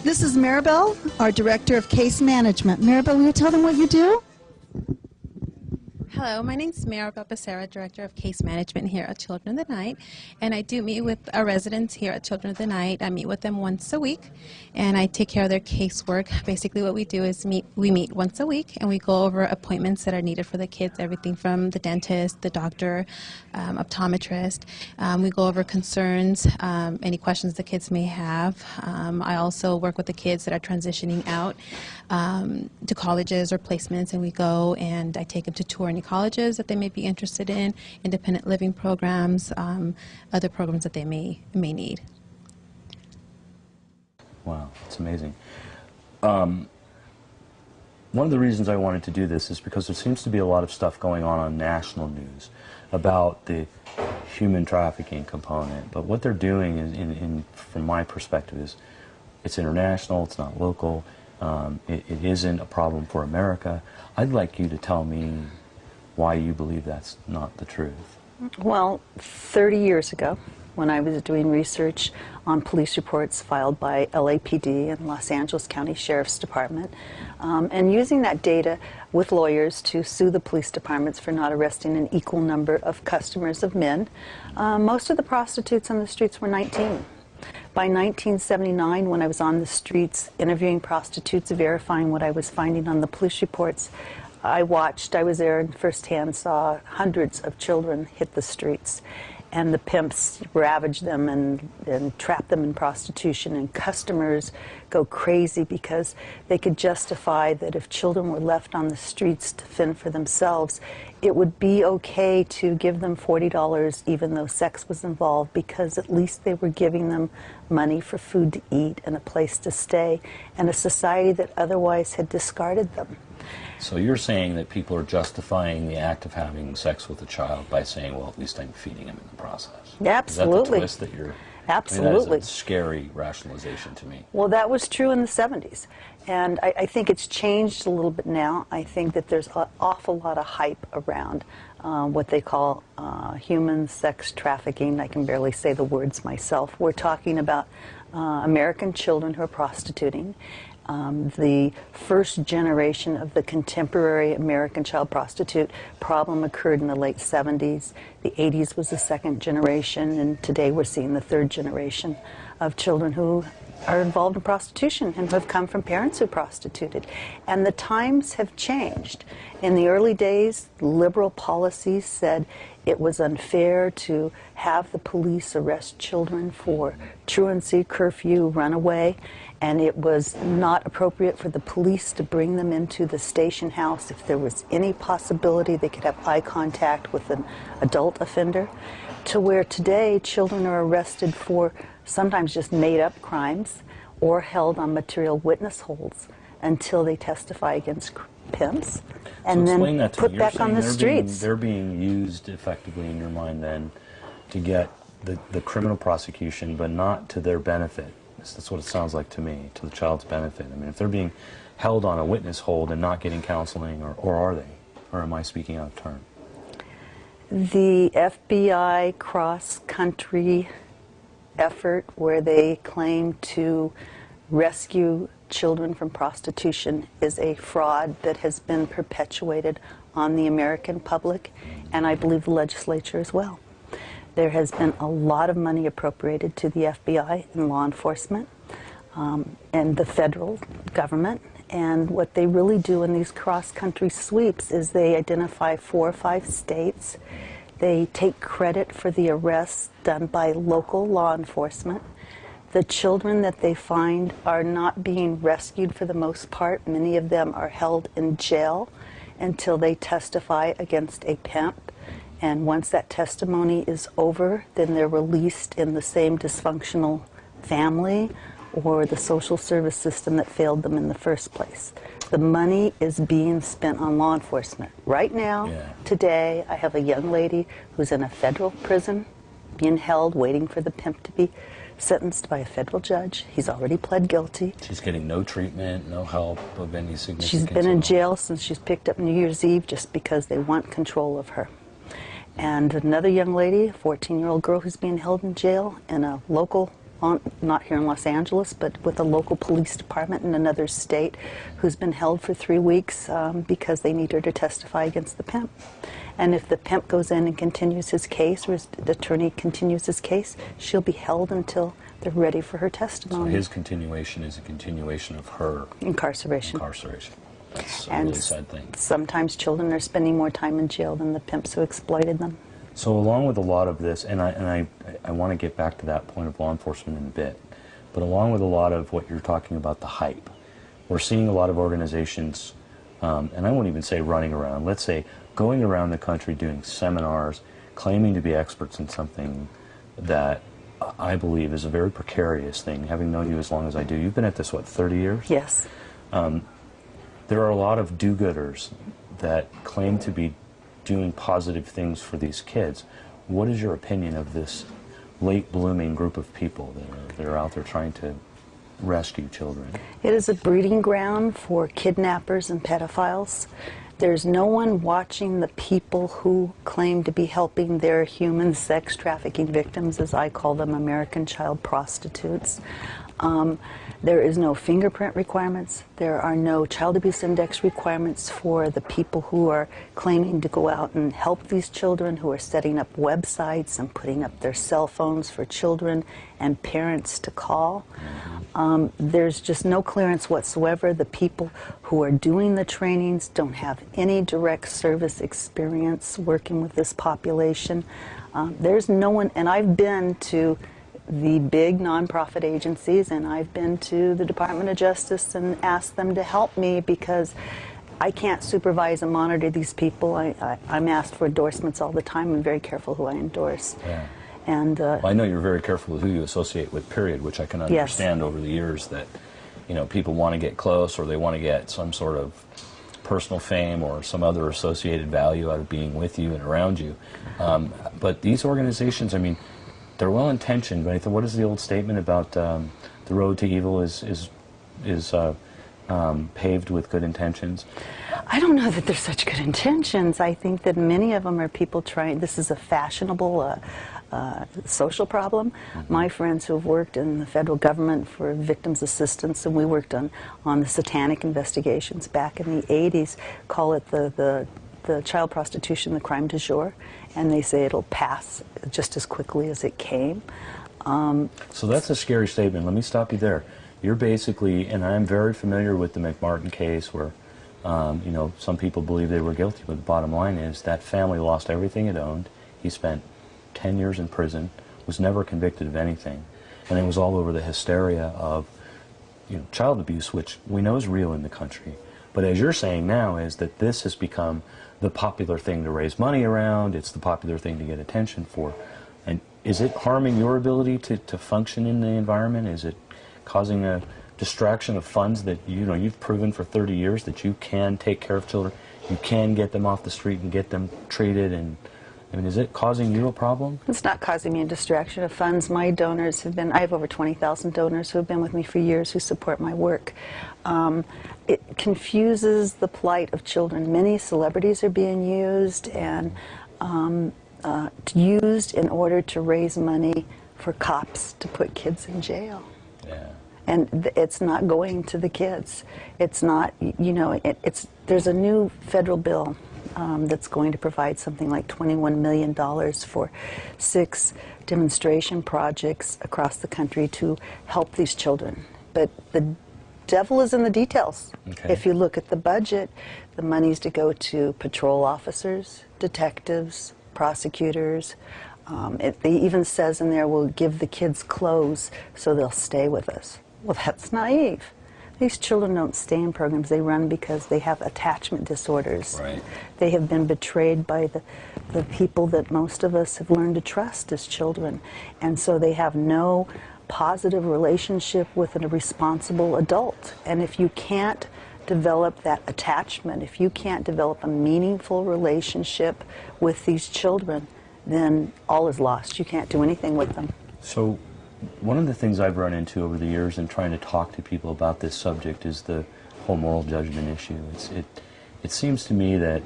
This is Maribel, our Director of Case Management. Maribel, will you tell them what you do? Hello, my name is Maribel Becerra, Director of Case Management here at Children of the Night, and I do meet with our residents here at Children of the Night. I meet with them once a week, and I take care of their casework. Basically what we do is we meet once a week, and we go over appointments that are needed for the kids, everything from the dentist, the doctor, optometrist. We go over concerns, any questions the kids may have. I also work with the kids that are transitioning out to colleges or placements, and we go and I take them to tour any colleges that they may be interested in, independent living programs, other programs that they may need. Wow, that's amazing. One of the reasons I wanted to do this is because there seems to be a lot of stuff going on national news about the human trafficking component, but what they're doing is, from my perspective, is it's international, it's not local, it isn't a problem for America. I'd like you to tell me why you believe that's not the truth. Well, 30 years ago, when I was doing research on police reports filed by LAPD and Los Angeles County Sheriff's Department, and using that data with lawyers to sue the police departments for not arresting an equal number of customers of men, most of the prostitutes on the streets were 19. By 1979, when I was on the streets interviewing prostitutes, verifying what I was finding on the police reports, I was there and firsthand saw hundreds of children hit the streets, and the pimps ravage them and trap them in prostitution, and customers go crazy because they could justify that if children were left on the streets to fend for themselves, it would be okay to give them $40 even though sex was involved, because at least they were giving them money for food to eat and a place to stay, and a society that otherwise had discarded them. So you're saying that people are justifying the act of having sex with a child by saying, well, at least I'm feeding him in the process. Absolutely. Is that the twist that you're... Absolutely. I mean, that's a scary rationalization to me. Well, that was true in the 70s. And I think it's changed a little bit now. I think that there's an awful lot of hype around what they call human sex trafficking. I can barely say the words myself. We're talking about American children who are prostituting. The first generation of the contemporary American child prostitute problem occurred in the late 70s. The 80s was the second generation, and today we're seeing the third generation of children who are involved in prostitution and who have come from parents who prostituted. And the times have changed. In the early days, liberal policies said it was unfair to have the police arrest children for truancy, curfew, runaway, and it was not appropriate for the police to bring them into the station house if there was any possibility they could have eye contact with an adult offender, to where today children are arrested for sometimes just made-up crimes or held on material witness holds until they testify against pimps and then put back on the streets. They're being used effectively in your mind then to get the criminal prosecution, but not to their benefit. That's what it sounds like to me, to the child's benefit. I mean, if they're being held on a witness hold and not getting counseling, or are they? Or am I speaking out of turn? The FBI cross-country effort where they claim to rescue children from prostitution is a fraud that has been perpetuated on the American public, and I believe the legislature as well. There has been a lot of money appropriated to the FBI and law enforcement and the federal government, and what they really do in these cross-country sweeps is they identify 4 or 5 states. They take credit for the arrests done by local law enforcement. The children that they find are not being rescued for the most part. Many of them are held in jail until they testify against a pimp. And once that testimony is over, then they're released in the same dysfunctional family or the social service system that failed them in the first place. The money is being spent on law enforcement. Right now, today, I have a young lady who's in a federal prison, being held, waiting for the pimp to be sentenced by a federal judge. He's already pled guilty. She's getting no treatment, no help of any significance. She's been in jail since she's picked up New Year's Eve just because they want control of her. And another young lady, a 14-year-old girl who's being held in jail in a local not here in Los Angeles, but with a local police department in another state, who's been held for 3 weeks because they need her to testify against the pimp. And if the pimp goes in and continues his case, or his attorney continues his case, she'll be held until they're ready for her testimony. So his continuation is a continuation of her incarceration. That's a And really sad thing. sometimes children are spending more time in jail than the pimps who exploited them. So along with a lot of this, and I want to get back to that point of law enforcement in a bit, but along with a lot of what you're talking about, the hype, we're seeing a lot of organizations, and I won't even say running around, let's say going around the country doing seminars, claiming to be experts in something that I believe is a very precarious thing, having known you as long as I do. You've been at this, what, 30 years? Yes. There are a lot of do-gooders that claim to be doing positive things for these kids. What is your opinion of this late-blooming group of people that are out there trying to rescue children? It is a breeding ground for kidnappers and pedophiles. There's no one watching the people who claim to be helping their human sex trafficking victims, as I call them, American child prostitutes. There is no fingerprint requirements. There are no child abuse index requirements for the people who are claiming to go out and help these children, who are setting up websites and putting up their cell phones for children and parents to call. There's just no clearance whatsoever. The people who are doing the trainings don't have any direct service experience working with this population. There's no one, and I've been to the big nonprofit agencies, and I've been to the Department of Justice and asked them to help me, because I can't supervise and monitor these people. I'm asked for endorsements all the time. I'm very careful who I endorse. Yeah. And well, I know you're very careful with who you associate with, period, which I can understand over the years that, you know, people want to get close, or they want to get some sort of personal fame or some other associated value out of being with you and around you. But these organizations, I mean, they're well-intentioned, but what is the old statement about the road to evil is paved with good intentions? I don't know that there's such good intentions. I think that many of them are people trying, this is a fashionable social problem. My friends who have worked in the federal government for victims assistance, and we worked on the satanic investigations back in the 80s, call it the child prostitution, the crime du jour, and they say it'll pass just as quickly as it came. So that's a scary statement. Let me stop you there. You're basically, and I'm very familiar with the McMartin case where, you know, some people believe they were guilty, but the bottom line is that family lost everything it owned. He spent 10 years in prison, was never convicted of anything, and it was all over the hysteria of, you know, child abuse, which we know is real in the country. But as you're saying now, is that this has become the popular thing to raise money around, it's the popular thing to get attention for. And is it harming your ability to function in the environment? Is it causing a distraction of funds that, you know, you've proven for 30 years that you can take care of children, you can get them off the street and get them treated, and I mean, is it causing you a problem? It's not causing me a distraction of funds. My donors have been, I have over 20,000 donors who have been with me for years, who support my work. It confuses the plight of children. Many celebrities are being used and used in order to raise money for cops to put kids in jail. Yeah. And it's not going to the kids. It's not, you know, there's a new federal bill that's going to provide something like $21 million for 6 demonstration projects across the country to help these children. But the devil is in the details. Okay. If you look at the budget, the money's to go to patrol officers, detectives, prosecutors. It even says in there, we'll give the kids clothes so they'll stay with us. Well, that's naive. These children don't stay in programs. They run because they have attachment disorders. Right. They have been betrayed by the people that most of us have learned to trust as children. And so they have no positive relationship with a responsible adult. And if you can't develop that attachment, if you can't develop a meaningful relationship with these children, then all is lost. You can't do anything with them. So one of the things I've run into over the years in trying to talk to people about this subject is the whole moral judgment issue. It seems to me that